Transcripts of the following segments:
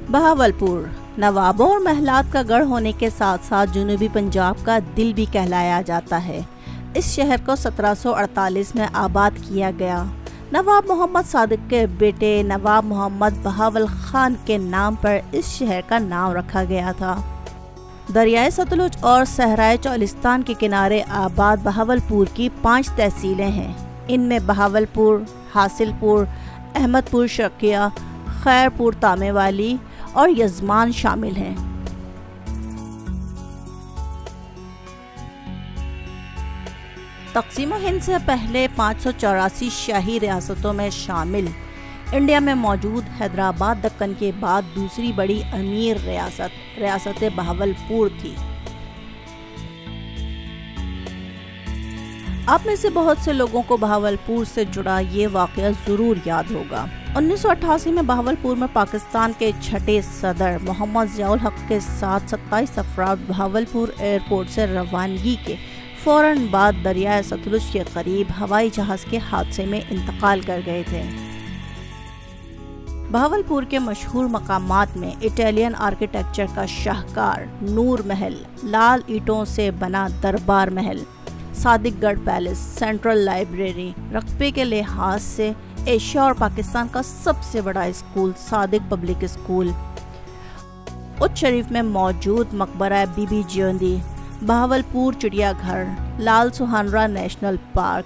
बहावलपुर नवाबों और महलात का गढ़ होने के साथ साथ जुनूबी पंजाब का दिल भी कहलाया जाता है। इस शहर को 1748 में आबाद किया गया। नवाब मोहम्मद सादिक के बेटे नवाब मोहम्मद बहावल खान के नाम पर इस शहर का नाम रखा गया था। दरियाए सतलुज और सहराए चौलिस्तान के किनारे आबाद बहावलपुर की 5 तहसीलें हैं। इनमें बहावलपुर, हासिलपुर, अहमदपुर शकिया, खैरपुर तामेवाली और यजमान शामिल हैं। तक़सीम हिंद से पहले 584 शाही रियासतों में शामिल इंडिया में मौजूद हैदराबाद दक्कन के बाद दूसरी बड़ी अमीर रियासत बहावलपुर थी। आप में से बहुत से लोगों को बहावलपुर से जुड़ा ये वाक़या ज़रूर याद होगा। 1988 में बहावलपुर में पाकिस्तान के छठे सदर मोहम्मद ज़ियाउल हक के साथ 27 अफराद बहावलपुर एयरपोर्ट से रवानगी के फ़ौरन बाद दरियाए सतलुज के करीब हवाई जहाज़ के हादसे में इंतकाल कर गए थे। बहावलपुर के मशहूर मकामात में इटालियन आर्किटेक्चर का शाहकार नूर महल, लाल ईंटों से बना दरबार महल, सादिकगढ़ पैलेस, सेंट्रल लाइब्रेरी, रकबे के लिहाज से एशिया और पाकिस्तान का सबसे बड़ा स्कूल सादिक पब्लिक स्कूल, उच्च शरीफ में मौजूद मकबरा बीबी जियोंदी, बहावलपुर चिड़ियाघर, लाल सुहानरा नेशनल पार्क,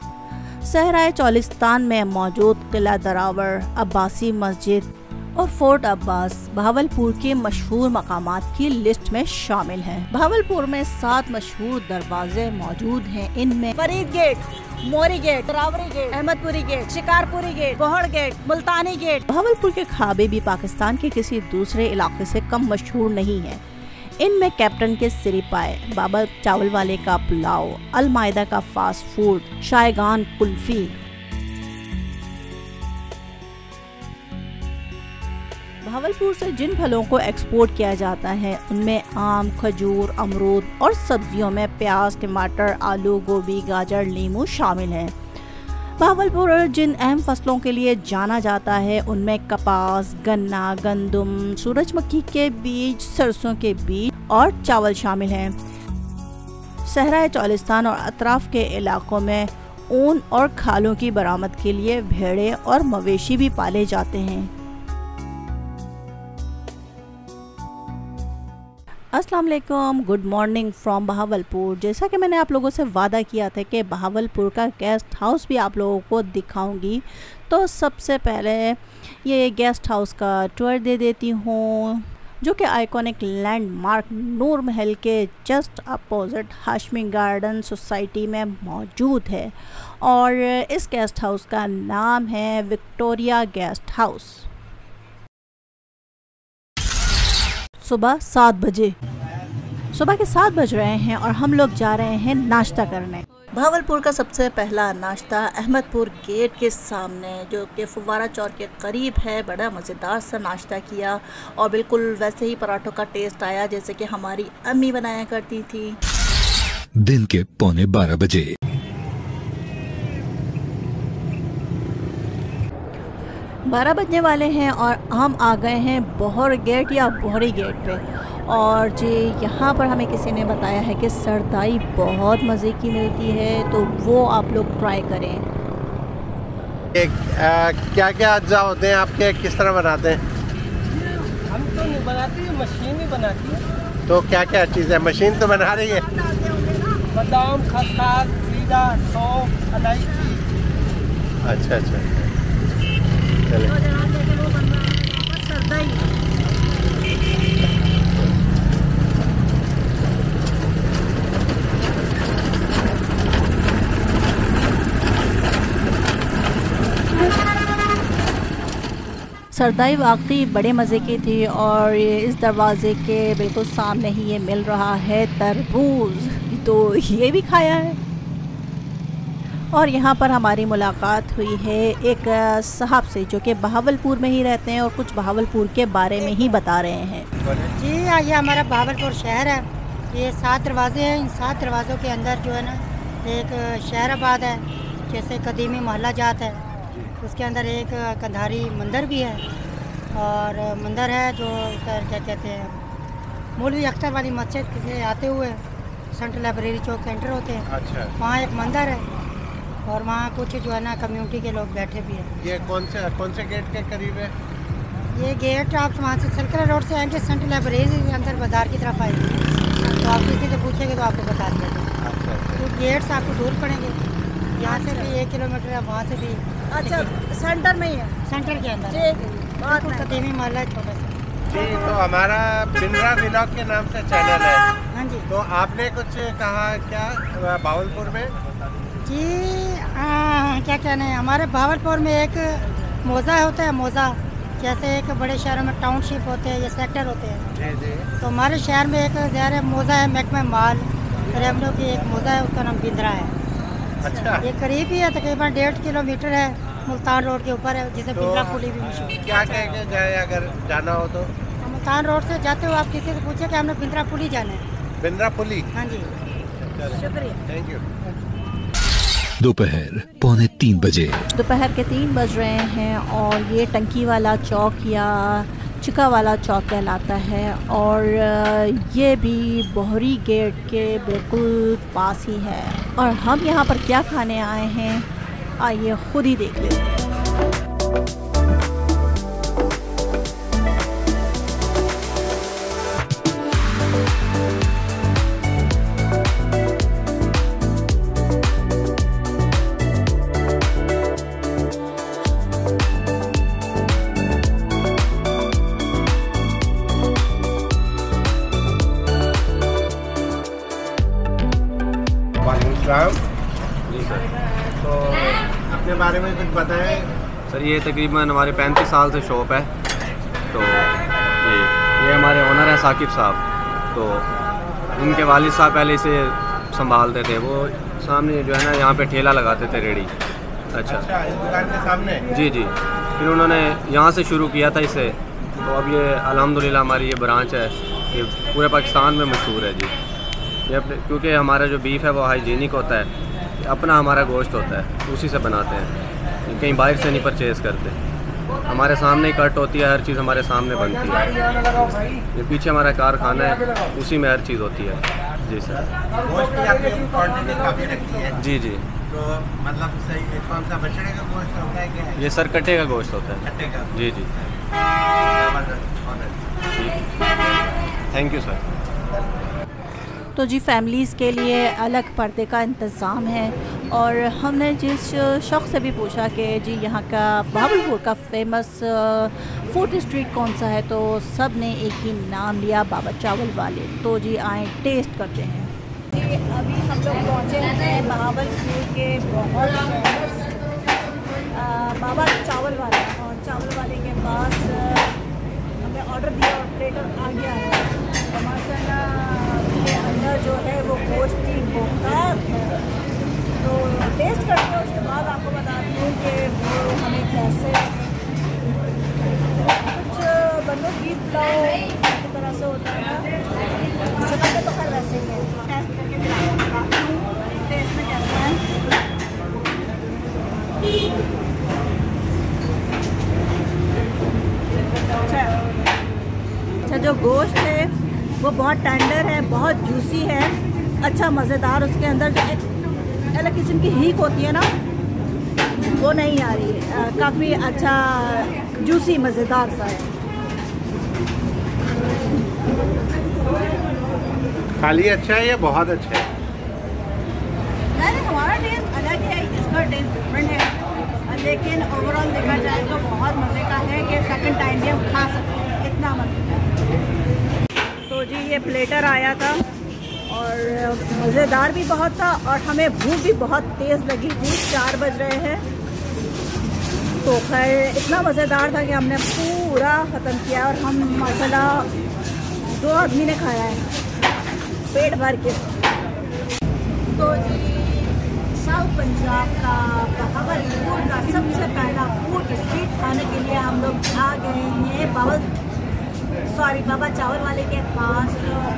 सहराए चौलिस्तान में मौजूद किला दरावर, अब्बासी मस्जिद और फोर्ट अब्बास बहावलपुर के मशहूर मकामात की लिस्ट में शामिल हैं। बहावलपुर में 7 मशहूर दरवाजे मौजूद हैं। इनमें Farid gate, Mori gate, Darawari gate, Ahmadpuri gate, Shikarpuri gate, Bohar gate, Multani gate. Bahawalpur के खाबे भी पाकिस्तान के किसी दूसरे इलाके से कम मशहूर नहीं है। इनमें कैप्टन के सिरी पाए, बाबा चावल वाले का पुलाव, अलमायदा का फास्ट फूड, शायगान कुल्फी। बहावलपुर से जिन फलों को एक्सपोर्ट किया जाता है उनमें आम, खजूर, अमरूद और सब्जियों में प्याज, टमाटर, आलू, गोभी, गाजर, नींबू शामिल हैं। बहावलपुर जिन अहम फसलों के लिए जाना जाता है उनमें कपास, गन्ना, गंदुम, सूरजमुखी के बीज, सरसों के बीज और चावल शामिल हैं। सहराए चौलिस्तान और अतराफ के इलाकों में ऊन और खालों की बरामद के लिए भेड़ें और मवेशी भी पाले जाते हैं। अस्सलाम वालेकुम, गुड मॉर्निंग फ्रॉम बहावलपुर। जैसा कि मैंने आप लोगों से वादा किया था कि बहावलपुर का गेस्ट हाउस भी आप लोगों को दिखाऊंगी, तो सबसे पहले ये गेस्ट हाउस का टूर दे देती हूँ, जो कि आइकॉनिक लैंडमार्क नूर महल के just opposite Hashmi garden society में मौजूद है। और इस गेस्ट हाउस का नाम है विक्टोरिया गेस्ट हाउस। सुबह 7 बजे, सुबह के 7 बज रहे हैं और हम लोग जा रहे हैं नाश्ता करने। बहावलपुर का सबसे पहला नाश्ता अहमदपुर गेट के सामने, जो कि फुव्वारा चौक के करीब है, बड़ा मज़ेदार सा नाश्ता किया और बिल्कुल वैसे ही पराठों का टेस्ट आया जैसे कि हमारी अम्मी बनाया करती थी। दिन के 11:45 बजे 12 बजने वाले हैं और हम आ गए हैं बोहर गेट या बोहरी गेट पे। और जी यहाँ पर हमें किसी ने बताया है कि सरदाई बहुत मज़े की मिलती है, तो वो आप लोग ट्राई करें। क्या क्या अज्जा होते हैं आपके, किस तरह बनाते हैं? हम तो नहीं बनाती है, मशीन ही बनाती है। तो क्या क्या चीज़ है मशीन तो बना रही है? बादाम, खसखस, जीरा, सौंफ, इलायची। अच्छा अच्छा, सरदाई वाकई बड़े मज़े की थी। और इस दरवाज़े के बिल्कुल सामने ही ये मिल रहा है तरबूज, तो ये भी खाया है। और यहाँ पर हमारी मुलाकात हुई है एक साहब से, जो कि बहावलपुर में ही रहते हैं और कुछ बहावलपुर के बारे में ही बता रहे हैं। जी ये हमारा बहावलपुर शहर है। ये 7 दरवाजे हैं। इन 7 दरवाज़ों के अंदर जो है ना, एक शहराबाद है, जैसे कदीमी मोहल्ला जात है, उसके अंदर एक कंधारी मंदिर भी है। और मंदिर है जो सर क्या कहते हैं मौलवी अख्तर वाली मस्जिद से आते हुए सेंट्रल लाइब्रेरी चौक सेंटर होते हैं। अच्छा। वहाँ एक मंदिर है और वहाँ कुछ जो है ना कम्युनिटी के लोग बैठे भी हैं। ये कौन से गेट के करीब है? ये गेट आप वहाँ से सरकरा रोड से आएंगे सेंट्रल लाइब्रेरी के अंदर बाज़ार की तरफ आएंगे तो आप किसी से पूछेंगे तो आपको बता दिया जाएगा। अच्छा। तो गेट से आपको दूर पड़ेंगे, यहाँ से भी 1 किलोमीटर है, वहाँ से भी। अच्छा, सेंटर में ही है? सेंटर के अंदर बहुत कदीमी मोहल्ला है छोटा सा। जी, तो हमारा बिंद्रा व्लॉग के नाम से चैनल है। हाँ जी। तो आपने कुछ कहा क्या भावलपुर में? जी क्या कहना है, हमारे भावलपुर में एक मौज़ा होता है। मौज़ा जैसे एक बड़े शहरों में टाउनशिप होते हैं या सेक्टर होते हैं, जी जी। तो हमारे शहर में एक ज़ाहिर मौज़ा है, महकमा माल रेवन्यू की एक मौज़ा है, उसका नाम बिंद्रा है। अच्छा। ये करीब ही है, तकरीबन 1.5 किलोमीटर है, मुल्तान रोड के ऊपर है, जिसे बिंद्रा पुली भी मशहूर है। क्या कह के जाए अगर जाना हो तो? मुल्तान रोड से जाते हो आप किसी से पूछे कि हमने बिंद्रा पुली जाना है। बिंद्रा पुली? हाँ जी। शुक्रिया। Thank you. दोपहर 2:45 बजे। दोपहर के 3 बज रहे हैं और ये टंकी वाला चौक या चिका वाला चौक कहलाता है और ये भी बोहरी गेट के बिल्कुल पास ही है। और हम यहाँ पर क्या खाने आए हैं आइए खुद ही देख लेते हैं। जी सर। तो अपने बारे में कुछ बताएं सर। ये तकरीबन हमारे 35 साल से शॉप है। तो ये हमारे ओनर है साकिब साहब। तो इनके वालिद साहब पहले इसे संभालते थे। वो सामने जो है ना यहाँ पे ठेला लगाते थे रेडी। अच्छा, इस दुकान के सामने? जी जी। फिर उन्होंने यहाँ से शुरू किया था इसे। तो अब ये अल्हम्दुलिल्लाह हमारी ये ब्रांच है, ये पूरे पाकिस्तान में मशहूर है जी। ये क्योंकि हमारा जो बीफ है वो हाइजीनिक होता है, अपना हमारा गोश्त होता है, उसी से बनाते हैं, कहीं बाहर से नहीं परचेज़ करते। हमारे सामने ही कट होती है, हर चीज़ हमारे सामने बनती है। ये पीछे हमारा कारखाना है, उसी में हर चीज़ होती है। जी सर। गोश्त की आपने क्वांटिटी काफ़ी रखी है? जी जी। तो मतलब सही कौन सा बछड़े का गोश्त होता है क्या? ये सर कट्टे का गोश्त होता है। कट्टे का? जी जी। Thank you sir. तो जी फैमिलीज़ के लिए अलग पर्दे का इंतज़ाम है और हमने जिस शख्स से भी पूछा कि जी यहाँ का भावलपुर का फेमस फूड स्ट्रीट कौन सा है, तो सब ने एक ही नाम लिया, बाबा चावल वाले। तो जी आए टेस्ट करते हैं। जी अभी हम लोग पहुँचे हैं भावलपुर के बहुत फेमस बाबा चावल वाले, और चावल वाले के पास हमने ऑर्डर दिया और प्लेटर आ गया है। तो माशाल्लाह उसके अंदर जो है वो गोश्त की बोकार है। तो टेस्ट करते हैं, उसके बाद आपको बताती हूँ कि वो हमें कैसे कुछ बंदों की पुलाव की तरह से होता है ना, चपाते तो खैर वैसे ही है। टेस्ट करके दिखाती हूँ टेस्ट में कैसा है। अच्छा, जो गोश्त है वो बहुत टेंडर है, बहुत जूसी है, अच्छा मज़ेदार। उसके अंदर जो एक अलग किस्म की हीक होती है ना, वो नहीं आ रही है। काफ़ी अच्छा जूसी मज़ेदार सा है। खाली अच्छा है या बहुत अच्छा है? नहीं, हमारा टेस्ट अलग है, इसका टेस्ट डिफरेंट है, लेकिन ओवरऑल देखा जाए तो बहुत मज़े का है कि सेकंड टाइम भी हम खा सकते हैं, इतना मज़े का। तो जी ये प्लेटर आया था और मज़ेदार भी बहुत था और हमें भूख भी बहुत तेज़ लगी थी। 4 बज रहे हैं। तो खैर इतना मज़ेदार था कि हमने पूरा ख़त्म किया और हम माशाल्लाह 2 आदमी ने खाया है पेट भर के। तो जी साउथ पंजाब का भावलपुर का सबसे पहला फूड स्ट्रीट खाने के लिए हम लोग आ गए हैं बाबा चावल वाले के पास,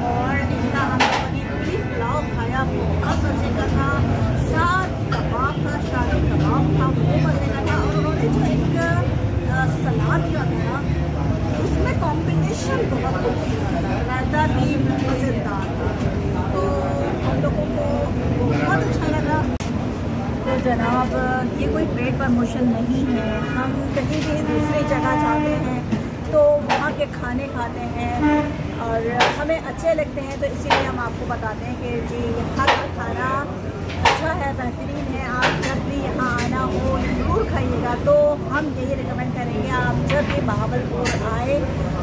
और इनका हम लोगों ने पूरी पुलाव खाया, बहुत मज़े का था। साथ कबाब था, शाही कबाब था, वो मज़े का था। और उन्होंने जो एक सलाद दिया था, प्रमोशन नहीं है, हम कहीं भी दूसरी जगह जाते हैं तो वहाँ के खाने खाते हैं और हमें अच्छे लगते हैं, तो इसीलिए हम आपको बताते हैं कि जी यहाँ का खाना अच्छा है, बेहतरीन है। आप जब भी यहाँ आना हो ज़रूर खाइएगा। तो हम यही रिकमेंड करेंगे, आप जब भी बहावलपुर आए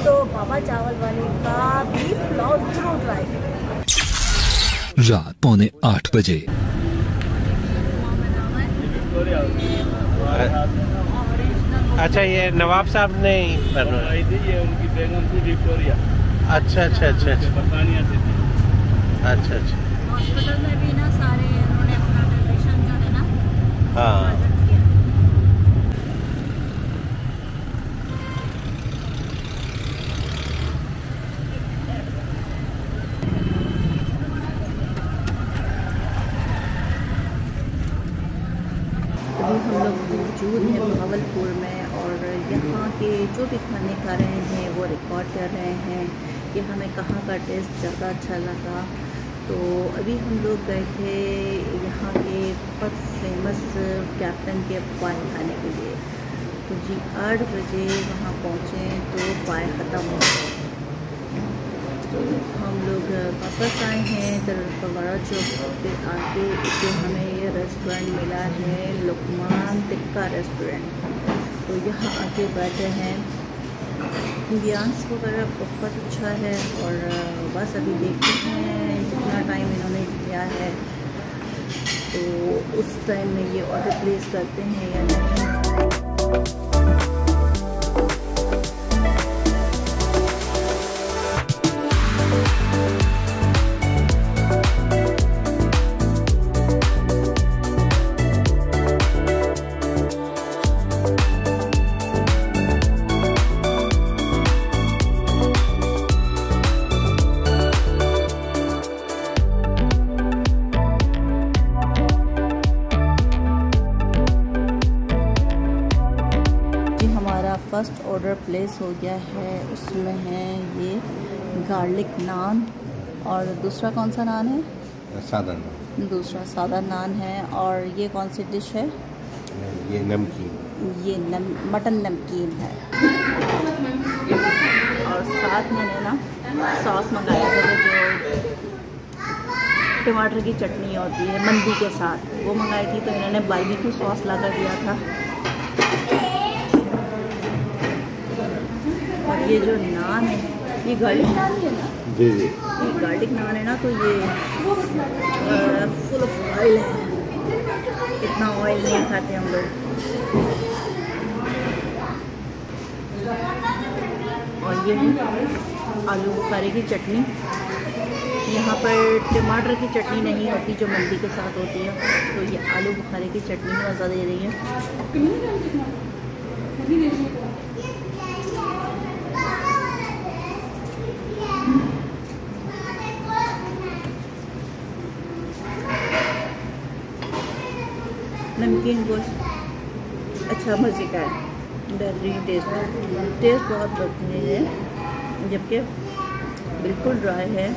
तो बाबा चावल वाले का बीफ पुलाव ज़रूर ट्राई करें। रात 7:45 बजे। अच्छा, ये नवाब साहब ने बनवाई थी, ये उनकी बेगम थी विक्टोरिया। अच्छा अच्छा अच्छा अच्छा अच्छा अच्छा। हॉस्पिटल में भी ना सारे उन्होंने अपना डोनेशन जो है ना हाँ। अभी हम लोग मौजूद हैं बहावलपुर में और यहाँ के जो भी खाने खा रहे हैं वो रिकॉर्ड कर रहे हैं कि हमें कहाँ का टेस्ट ज़्यादा अच्छा लगा। तो अभी हम लोग गए थे यहाँ के बहुत फेमस कैप्टन के पाए खाने के लिए। तो जी 8 बजे वहाँ पहुँचे तो पाए ख़त्म हो गए। तो हम लोग वापस आए हैं दरबार चौक पे आके, तो हमें ये रेस्टोरेंट मिला है लुकमान टिक्का रेस्टोरेंट। तो यहाँ आके बैठे हैं, एम्बियंस वगैरह बहुत अच्छा है और बस अभी देखते हैं कितना टाइम इन्होंने लिया है, तो उस टाइम में ये ऑर्डर प्लेस करते हैं या नहीं। फर्स्ट ऑर्डर प्लेस हो गया है, उसमें है ये गार्लिक नान और दूसरा कौन सा नान है? सादा नान। दूसरा सादा नान है। और ये कौन सी डिश है? ये नमकीन, ये मटन नमकीन है। और साथ में ना सॉस मंगाया था, जो टमाटर की चटनी होती है मंदी के साथ, वो मंगाई थी। तो इन्होंने बारबेक्यू सॉस ला कर दिया था। और ये जो नान है, ये गार्लिक नान है ना? जी जी, ये गार्लिक नान है ना, तो ये फुल ऑफ ऑयल है। इतना ऑयल नहीं खाते हम लोग। और ये है आलू बुखारे की चटनी। यहाँ पर टमाटर की चटनी नहीं होती जो मंदी के साथ होती है, तो ये आलू बुखारे की चटनी मज़ा दे रही है। नमकीन गोश्त अच्छा मज़े का है, बेहतरीन टेस्ट बहुत बढ़िया है, जबकि बिल्कुल ड्राई है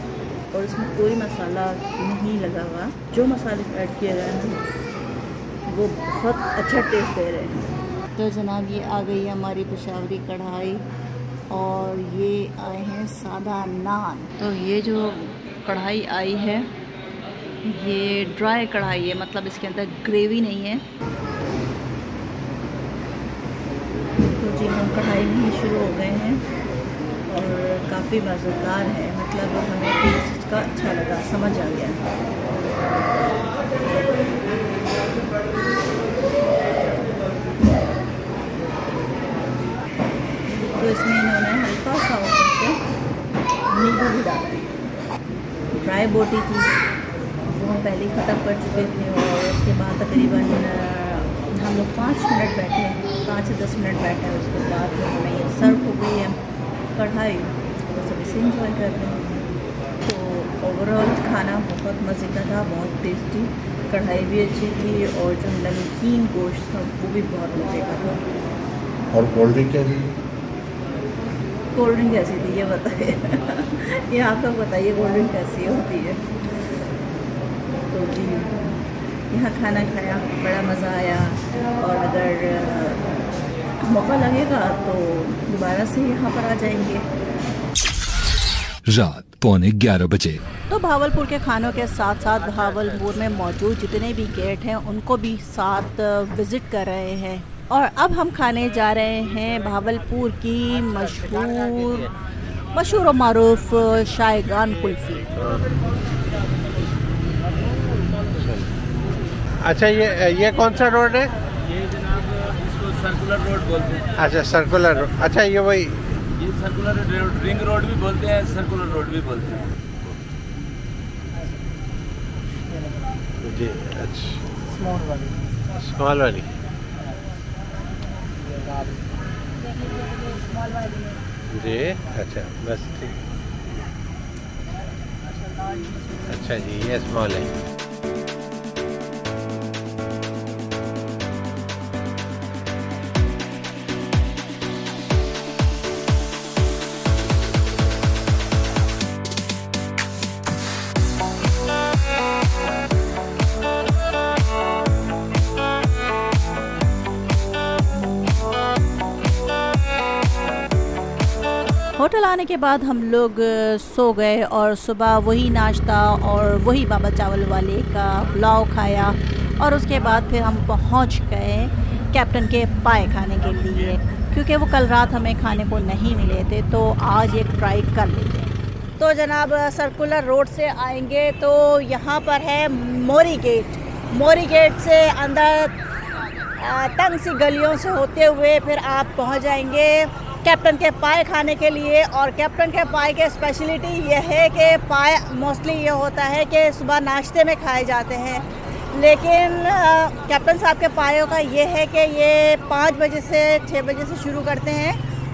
और इसमें कोई मसाला नहीं लगा हुआ। जो मसाले ऐड किए गए हैं वो बहुत अच्छा टेस्ट दे रहे हैं। तो जनाब ये आ गई है हमारी पेशावरी कढ़ाई और ये आए हैं सादा नान। तो ये जो कढ़ाई आई है ये ड्राई कढ़ाई है, मतलब इसके अंदर ग्रेवी नहीं है। तो जी हम कढ़ाई में ही शुरू हो गए हैं और काफ़ी मज़ेदार है, मतलब हमें टेस्ट इसका अच्छा लगा, समझ आ गया। तो इसमें इन्होंने हल्का सा ऊपर से नींबू भी डाला है। ड्राई बोटी थी वो हम पहले ही ख़त्म कर चुके थे और उसके बाद तकरीबन हम लोग 5 मिनट बैठे, 5 से 10 मिनट बैठे। उसके बाद हमें ये सर्व हो गई है कढ़ाई, तो सब इसे इंजॉय कर रहे हैं। तो ओवरऑल खाना बहुत मज़े का था, बहुत टेस्टी, कढ़ाई भी अच्छी थी और जो नमकीन गोश्त था वो भी बहुत मज़े का था। और कोल्ड ड्रिंक कैसी? कोल्ड ड्रिंक कैसी थी ये बताइए। ये आप तो बताइए कोल्ड ड्रिंक कैसी होती है। तो जी यहाँ खाना खाया, बड़ा मज़ा आया। और अगर मौका लगेगा तो दोबारा से यहाँ पर आ जाएंगे। रात 11:45 बजे। तो भावलपुर के खानों के साथ साथ भावलपुर में मौजूद जितने भी गेट हैं उनको भी साथ विज़िट कर रहे हैं। और अब हम खाने जा रहे हैं भावलपुर की मशहूर और मारूफ शायगान कुल्फ़ी। अच्छा, ये कौन सा रोड है? ये जनाब इसको सर्कुलर रोड बोलते हैं। अच्छा, सर्कुलर रोड। अच्छा, ये वही ये सर्कुलर रोड, रिंग रोड भी बोलते हैं, सर्कुलर रोड भी बोलते हैं जी। अच्छा, स्मॉल वाली। जी, अच्छा, बस ठीक। अच्छा जी, ये स्मॉल है। होटल आने के बाद हम लोग सो गए और सुबह वही नाश्ता और वही बाबा चावल वाले का पुलाव खाया। और उसके बाद फिर हम पहुंच गए कैप्टन के पाए खाने के लिए, क्योंकि वो कल रात हमें खाने को नहीं मिले थे, तो आज एक ट्राई कर लेते हैं। तो जनाब सर्कुलर रोड से आएंगे तो यहाँ पर है मोरी गेट। मोरी गेट से अंदर तंग सी गलियों से होते हुए फिर आप पहुँच जाएंगे कैप्टन के पाए खाने के लिए। और कैप्टन के पाए के स्पेशलिटी ये है कि पाए मोस्टली ये होता है कि सुबह नाश्ते में खाए जाते हैं, लेकिन कैप्टन साहब के पायों का ये है कि ये 5 बजे से 6 बजे से शुरू करते हैं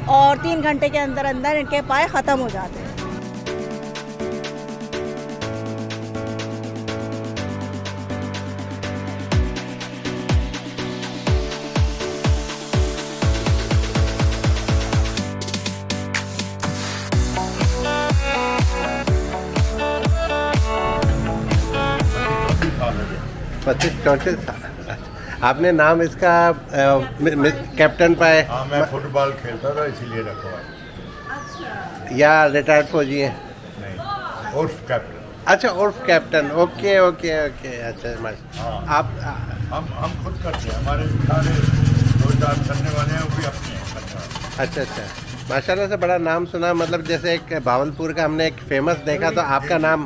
और 3 घंटे के अंदर अंदर इनके पाए ख़त्म हो जाते हैं। आपने नाम इसका कैप्टन पाए? हाँ, मैं फुटबॉल खेलता था इसीलिए रखा है। अच्छा। या रिटायर्ड फौजी हैं? नहीं, उर्फ कैप्टन। अच्छा, उर्फ कैप्टन। Okay okay okay. अच्छा, हाँ, आप हम खुद करते हैं, हमारे सारे 2-4 करने वाले हैं, वो भी अपने हैं। अच्छा अच्छा, माशाल्लाह से बड़ा नाम सुना। मतलब जैसे एक भावलपुर का हमने एक फेमस देखा तो आपका नाम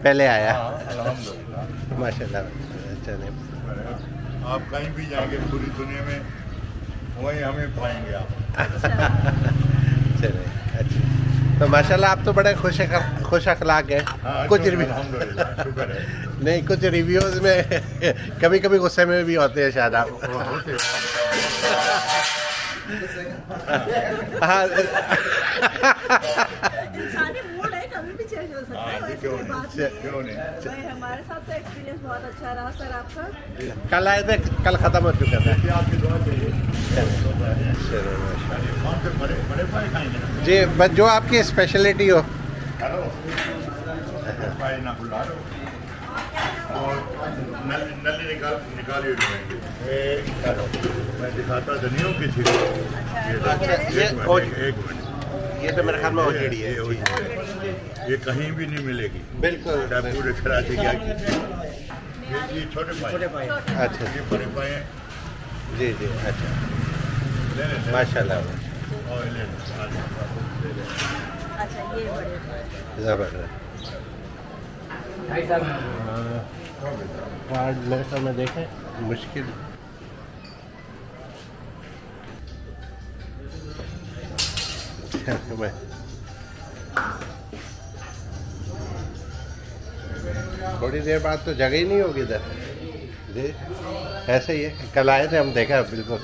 पहले आया। अल्हम्दुलिल्लाह, माशाल्लाह। अच्छा, नहीं आप कहीं भी जाएंगे पूरी दुनिया में वहीं हमें पाएंगे आप। चलिए, अच्छा। तो माशाल्लाह आप तो बड़े खुश अखलाक हैं। हाँ, कुछ अल्हम्दुलिल्लाह, शुक्र है। नहीं, कुछ रिव्यूज़ में कभी कभी गुस्से में भी होते हैं शायद आप। हाँ, इंसानी मूड है, कभी भी चेंज हो सकता है। क्यों नहीं? हमारे साथ तो एक्सपीरियंस बहुत अच्छा रहा सर आपका। कल आए थे, कल ख़त्म हो चुका था। आपकी दुआ चाहिए। कौन से बड़े पाए खाएंगे ना? जी, बस जो आपकी स्पेशलिटी हो। हेलो, पाए ना बुला लो और नली निकाली हुई मैं दिखाता तो नहीं हूँ किसी को। एक मिनट, ये तो मेरे ख्याल में ओटीडी है। ये कहीं भी नहीं मिलेगी। बिल्कुल, पूरे कराची क्या ये छोटे पाए। अच्छा, ये बड़े पाए हैं। जी जी, अच्छा, ले ले माशाल्लाह। और ले ले। अच्छा, ये बड़े ज़बरदस्त। कार्ड मेरे सामने देखें, मुश्किल। थोड़ी देर बाद तो जगह ही नहीं होगी इधर। जी, ऐसे ही है। कल आए थे हम, देखा बिल्कुल।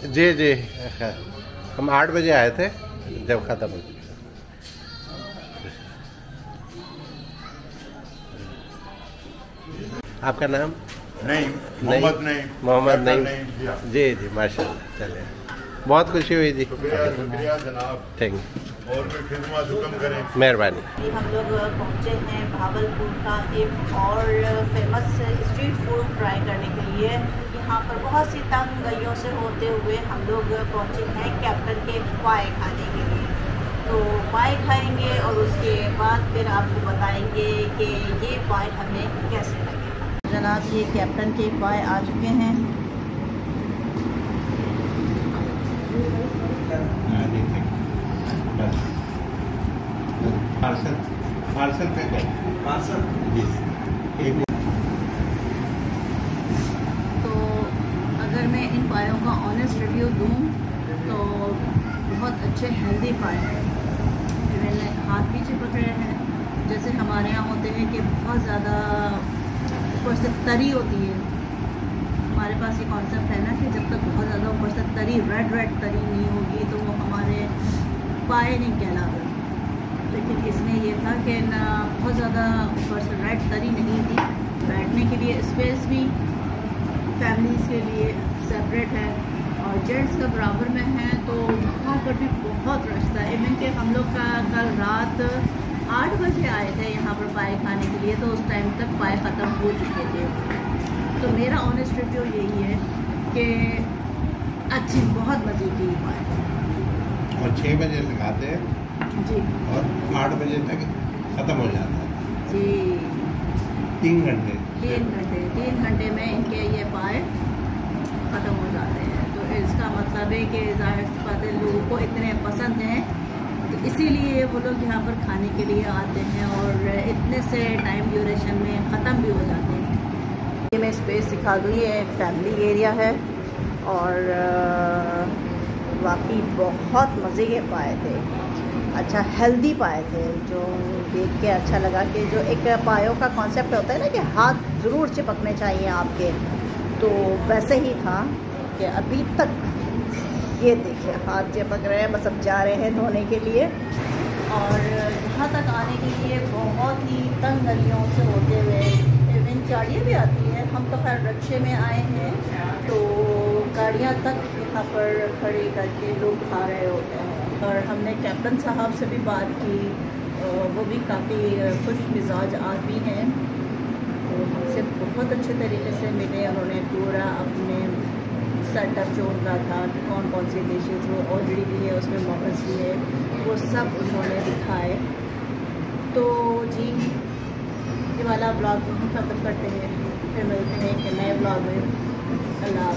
जी जी, हम 8 बजे आए थे जब ख़त्म हो गया। आपका नाम? नहीं, मोहम्मद नहीं, मोहम्मद नहीं। जी जी, माशाल्लाह। चलिए, बहुत खुशी हुई जी। शुक्रिया जनाब। Thank you. और भी खिदमत हुक्म करें। मेहरबानी। हम लोग पहुँचे हैं भावलपुर का एक और फेमस स्ट्रीट फूड ट्राई करने के लिए। यहाँ पर बहुत सी तंग गलियों से होते हुए हम लोग पहुँचे हैं कैप्टन के पाए खाने के लिए। तो पाए खाएंगे और उसके बाद फिर आपको बताएंगे कि ये पाए हमें कैसे लगे। जनाब ये कैप्टन के पाए आ चुके हैं। पार्सल पे पार्सल जी। तो अगर मैं इन पायों का ऑनेस्ट रिव्यू दूं तो बहुत अच्छे हेल्दी पाए हैं। मैंने हाथ भी चिपक रहे हैं। जैसे हमारे यहाँ होते हैं कि बहुत ज़्यादा ऊपर से तरी होती है। हमारे पास ये कॉन्सेप्ट है ना कि जब तक बहुत ज़्यादा ऊपर से तरी रेड तरी नहीं होगी तो वो हमारे पाए नहीं कहलाते। लेकिन इसमें ये था कि ना बहुत ज़्यादा ऊपर से रेड तरी नहीं थी। बैठने के लिए स्पेस भी फैमिलीज़ के लिए सेपरेट है और जेंट्स का बराबर में है। तो वहाँ पर भी बहुत रश था। इवन के हम लोग का कल रात 8 बजे आए थे यहाँ पर पाए खाने के लिए, तो उस टाइम तक पाए ख़त्म हो चुके थे। तो मेरा ऑनेस्ट रिव्यू यही है कि अच्छी बहुत मज़े की पाए। और 6 बजे लगाते हैं जी और 8 बजे तक ख़त्म हो जाता है जी। 3 घंटे 3 घंटे में इनके ये पाए ख़त्म हो जाते हैं। तो इसका मतलब है कि ज़ाहिर सी बात है लोगों को इतने पसंद हैं तो इसीलिए वो लोग यहाँ पर खाने के लिए आते हैं और इतने से टाइम ड्यूरेशन में ख़त्म भी हो जाते हैं। ये मैं स्पेस दिखा दूँ, ये फैमिली एरिया है और वाकई बहुत मज़े के पाए थे। अच्छा हेल्दी पाए थे जो देख के अच्छा लगा कि जो एक पायों का कॉन्सेप्ट होता है ना कि हाथ ज़रूर चिपकने चाहिए आपके, तो वैसे ही था कि अभी तक ये देखिए हाथ चिपक रहे हैं। बस अब जा रहे हैं धोने के लिए और यहाँ तक आने के लिए बहुत ही तंग गलियों से होते हुए इवन गाड़ियाँ भी आती हैं। हम तो खैर रिक्शे में आए हैं तो गाड़ियाँ तक यहाँ पर खड़ी करके लोग खा रहे होते हैं। और हमने कैप्टन साहब से भी बात की, वो भी काफ़ी खुश मिजाज आदमी हैं। तो हमसे बहुत अच्छे तरीके से मिले। उन्होंने पूरा अपने सेटअप जो उनका था कि कौन कौन सी डिशेज़ वो ऑलरेडी भी है उसमें मॉडल्स भी है वो सब उन्होंने दिखाए। तो जी ये वाला ब्लॉग हम ख़त्म करते हैं, फिर मिलते हैं एक नए ब्लॉग में। अल्लाह।